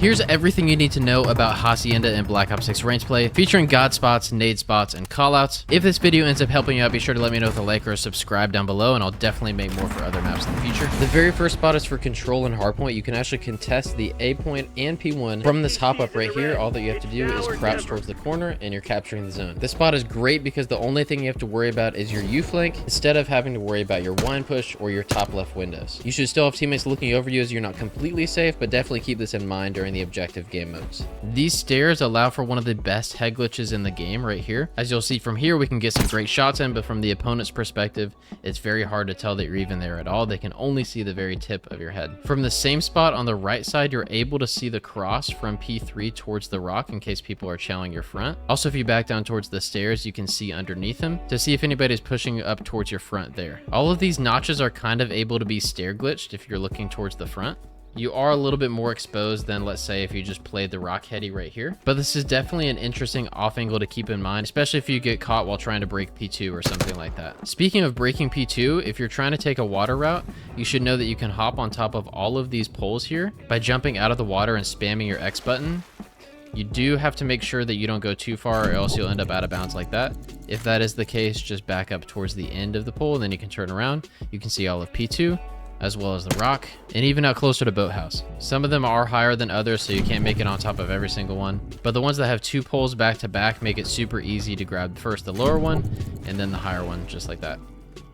Here's everything you need to know about Hacienda and Black Ops 6 range play, featuring god spots, nade spots, and callouts. If this video ends up helping you out, be sure to let me know with a like or a subscribe down below, and I'll definitely make more for other maps in the future. The very first spot is for control and hardpoint. You can actually contest the A point and P1 from this hop up right here. All that you have to do is crouch towards the corner, and you're capturing the zone. This spot is great because the only thing you have to worry about is your U flank, instead of having to worry about your wine push or your top left windows. You should still have teammates looking over you, as you're not completely safe, but definitely keep this in mind during the objective game modes. These stairs allow for one of the best head glitches in the game right here. As you'll see from here, we can get some great shots in, but from the opponent's perspective, it's very hard to tell that you're even there at all. They can only see the very tip of your head. From the same spot on the right side, you're able to see the cross from P3 towards the rock in case people are challenging your front. Also, if you back down towards the stairs, you can see underneath them to see if anybody's pushing up towards your front there. All of these notches are kind of able to be stair glitched if you're looking towards the front. You are a little bit more exposed than, let's say, if you just played the rock heady right here. But this is definitely an interesting off angle to keep in mind, especially if you get caught while trying to break P2 or something like that. Speaking of breaking P2, if you're trying to take a water route, you should know that you can hop on top of all of these poles here by jumping out of the water and spamming your X button. You do have to make sure that you don't go too far, or else you'll end up out of bounds like that. If that is the case, just back up towards the end of the pole, and then you can turn around. You can see all of P2, as well as the rock, and even out closer to boathouse. Some of them are higher than others, so you can't make it on top of every single one, but the ones that have two poles back to back make it super easy to grab first the lower one and then the higher one, just like that.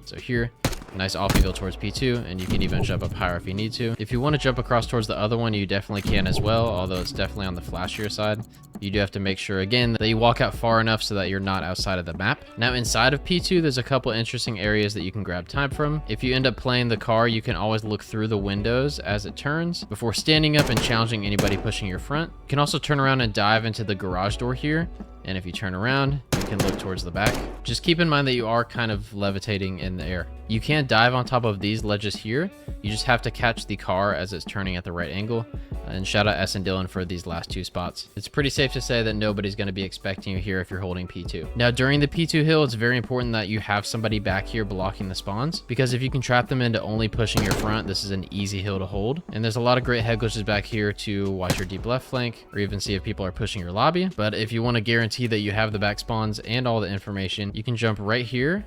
So here, nice off angle towards P2, and you can even jump up higher if you need to. If you want to jump across towards the other one, you definitely can as well, although it's definitely on the flashier side. You do have to make sure, again, that you walk out far enough so that you're not outside of the map. Now, inside of P2, there's a couple interesting areas that you can grab time from. If you end up playing the car, you can always look through the windows as it turns before standing up and challenging anybody pushing your front. You can also turn around and dive into the garage door here. And if you turn around, you can look towards the back. Just keep in mind that you are kind of levitating in the air. You can't dive on top of these ledges here. You just have to catch the car as it's turning at the right angle. And shout out S and Dylan for these last two spots. It's pretty safe to say that nobody's going to be expecting you here if you're holding P2. Now, during the P2 hill, it's very important that you have somebody back here blocking the spawns, because if you can trap them into only pushing your front, this is an easy hill to hold. And there's a lot of great head glitches back here to watch your deep left flank, or even see if people are pushing your lobby. But if you want to guarantee that you have the back spawns and all the information, you can jump right here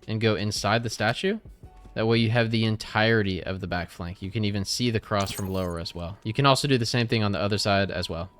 and go inside the statue. That way you have the entirety of the back flank. You can even see the cross from lower as well. You can also do the same thing on the other side as well.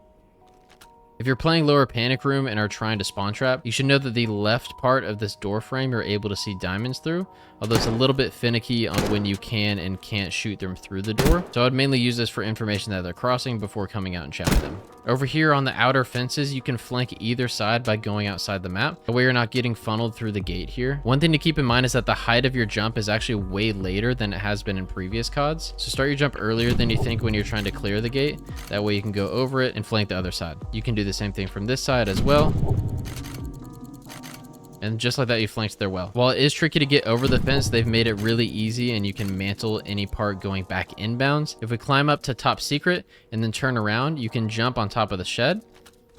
If you're playing lower panic room and are trying to spawn trap, you should know that the left part of this door frame you're able to see diamonds through, although it's a little bit finicky on when you can and can't shoot them through the door. So I would mainly use this for information that they're crossing before coming out and challenging them. Over here on the outer fences, you can flank either side by going outside the map. That way you're not getting funneled through the gate here. One thing to keep in mind is that the height of your jump is actually way later than it has been in previous CODs. So start your jump earlier than you think when you're trying to clear the gate. That way you can go over it and flank the other side. You can do the same thing from this side as well. And just like that, you flanked their well. While it is tricky to get over the fence, they've made it really easy, and you can mantle any part going back inbounds. If we climb up to top secret and then turn around, you can jump on top of the shed.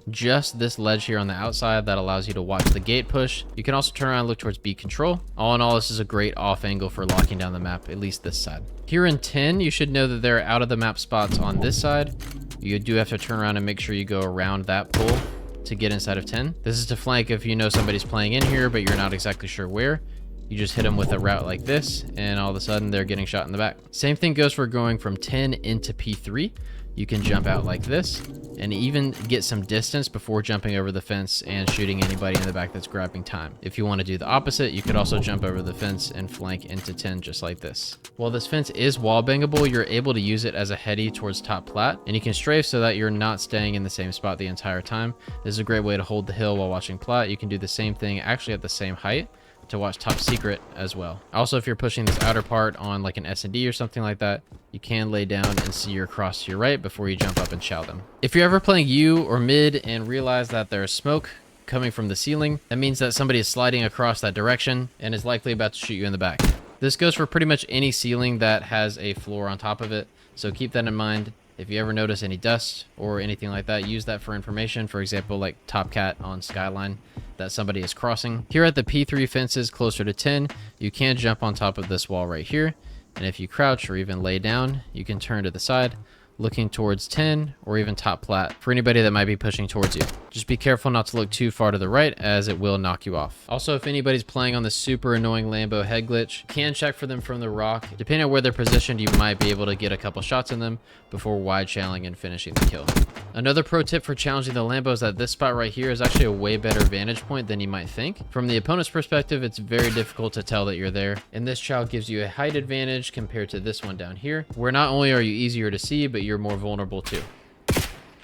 Just this ledge here on the outside that allows you to watch the gate push. You can also turn around and look towards B control. All in all, this is a great off angle for locking down the map, at least this side. Here in 10, you should know that there are out of the map spots on this side. You do have to turn around and make sure you go around that pole to get inside of 10. This is to flank if you know somebody's playing in here, but you're not exactly sure where. You just hit them with a route like this, and all of a sudden they're getting shot in the back. Same thing goes for going from 10 into P3. You can jump out like this and even get some distance before jumping over the fence and shooting anybody in the back that's grabbing time. If you want to do the opposite, you could also jump over the fence and flank into 10 just like this. While this fence is wall bangable, you're able to use it as a heady towards top plat, and you can strafe so that you're not staying in the same spot the entire time. This is a great way to hold the hill while watching plat. You can do the same thing actually at the same height to watch top secret as well. Also, if you're pushing this outer part on like an S&D or something like that, you can lay down and see your cross to your right before you jump up and chow them. If you're ever playing U or mid and realize that there's smoke coming from the ceiling, that means that somebody is sliding across that direction and is likely about to shoot you in the back. This goes for pretty much any ceiling that has a floor on top of it, so keep that in mind. If you ever notice any dust or anything like that, use that for information. For example, like Top Cat on Skyline, that somebody is crossing. Here at the P3 fences closer to 10, you can jump on top of this wall right here. And if you crouch or even lay down, you can turn to the side, looking towards 10 or even top plat for anybody that might be pushing towards you. Just be careful not to look too far to the right as it will knock you off. Also, if anybody's playing on the super annoying Lambo head glitch, you can check for them from the rock. Depending on where they're positioned, you might be able to get a couple shots in them before wide channeling and finishing the kill. Another pro tip for challenging the Lambo is that this spot right here is actually a way better vantage point than you might think. From the opponent's perspective, it's very difficult to tell that you're there, and this chow gives you a height advantage compared to this one down here, where not only are you easier to see, but you're more vulnerable too.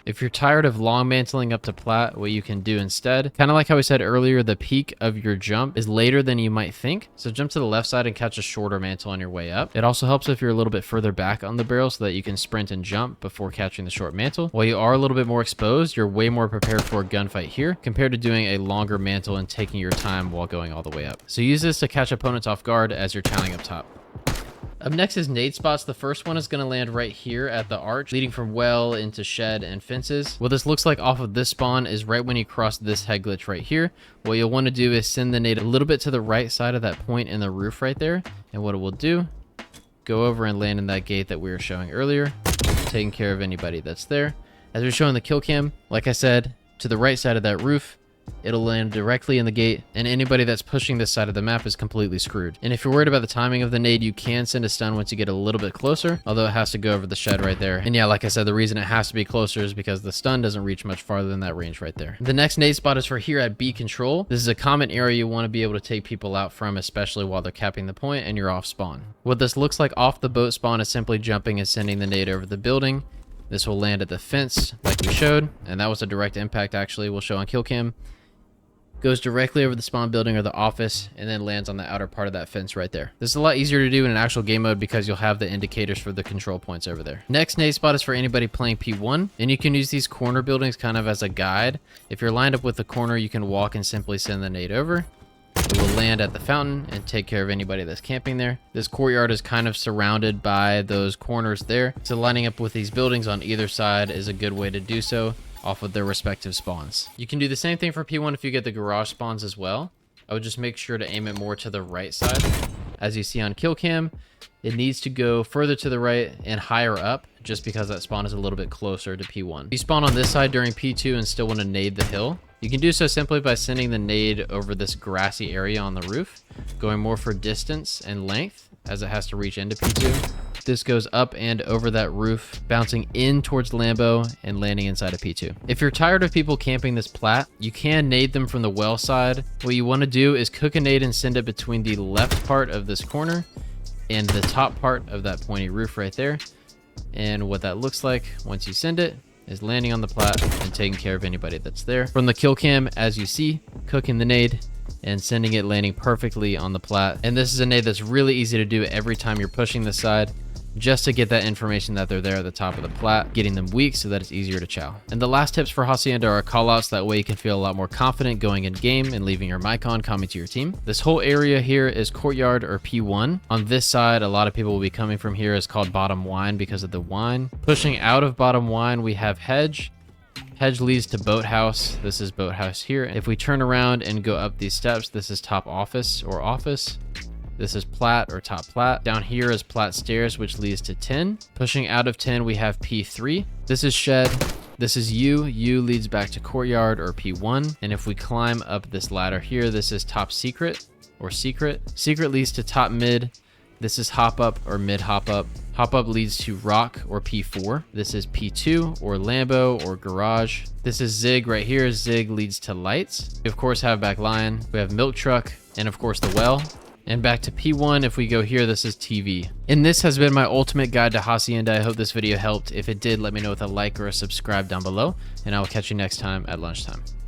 If you're tired of long mantling up to plat, what you can do instead, kind of like how we said earlier, the peak of your jump is later than you might think. So jump to the left side and catch a shorter mantle on your way up. It also helps if you're a little bit further back on the barrel so that you can sprint and jump before catching the short mantle. While you are a little bit more exposed, you're way more prepared for a gunfight here compared to doing a longer mantle and taking your time while going all the way up. So use this to catch opponents off guard as you're channeling up top. Up next is nade spots. The first one is going to land right here at the arch, leading from well into shed and fences. What this looks like off of this spawn is right when you cross this head glitch right here. What you'll want to do is send the nade a little bit to the right side of that point in the roof right there. And what it will do, go over and land in that gate that we were showing earlier, taking care of anybody that's there. As we're showing the kill cam, like I said, to the right side of that roof, it'll land directly in the gate, and anybody that's pushing this side of the map is completely screwed. And if you're worried about the timing of the nade, you can send a stun once you get a little bit closer, although it has to go over the shed right there. And yeah, like I said, the reason it has to be closer is because the stun doesn't reach much farther than that range right there. The next nade spot is for here at B control. This is a common area you want to be able to take people out from, especially while they're capping the point and you're off spawn. What this looks like off the boat spawn is simply jumping and sending the nade over the building. This will land at the fence like we showed, and that was a direct impact actually. We'll show on kill cam. Goes directly over the spawn building or the office and then lands on the outer part of that fence right there. This is a lot easier to do in an actual game mode because you'll have the indicators for the control points over there. Next nade spot is for anybody playing P1, and you can use these corner buildings kind of as a guide. If you're lined up with the corner, you can walk and simply send the nade over. It will land at the fountain and take care of anybody that's camping there. This courtyard is kind of surrounded by those corners there, so lining up with these buildings on either side is a good way to do so off of their respective spawns. You can do the same thing for P1 if you get the garage spawns as well. I would just make sure to aim it more to the right side. As you see on kill cam, it needs to go further to the right and higher up just because that spawn is a little bit closer to P1. If you spawn on this side during P2 and still want to nade the hill, you can do so simply by sending the nade over this grassy area on the roof, going more for distance and length as it has to reach into P2. This goes up and over that roof, bouncing in towards Lambo and landing inside of P2. If you're tired of people camping this plat, you can nade them from the well side. What you want to do is cook a nade and send it between the left part of this corner and the top part of that pointy roof right there. And what that looks like once you send it is landing on the plat and taking care of anybody that's there. From the kill cam, as you see, cooking the nade and sending it landing perfectly on the plat. And this is a nade that's really easy to do every time you're pushing this side, just to get that information that they're there at the top of the plat, getting them weak so that it's easier to chow. And the last tips for Hacienda are callouts. That way you can feel a lot more confident going in game and leaving your mic on, coming to your team. This whole area here is courtyard or P1. On this side, a lot of people will be coming from here. It's called bottom wine because of the wine. Pushing out of bottom wine, we have hedge. Hedge leads to boathouse. This is boathouse here. If we turn around and go up these steps, this is top office or office. This is plat or top plat. Down here is plat stairs, which leads to 10. Pushing out of 10, we have P3. This is shed. This is U. U leads back to courtyard or P1. And if we climb up this ladder here, this is top secret or secret. Secret leads to top mid. This is hop up or mid hop up. Hop up leads to rock or P4. This is P2 or Lambo or garage. This is zig right here. Zig leads to lights. We of course have back lion. We have milk truck and of course the well. And back to P1, if we go here, this is TV. And this has been my ultimate guide to Hacienda. I hope this video helped. If it did, let me know with a like or a subscribe down below, and I will catch you next time at lunchtime.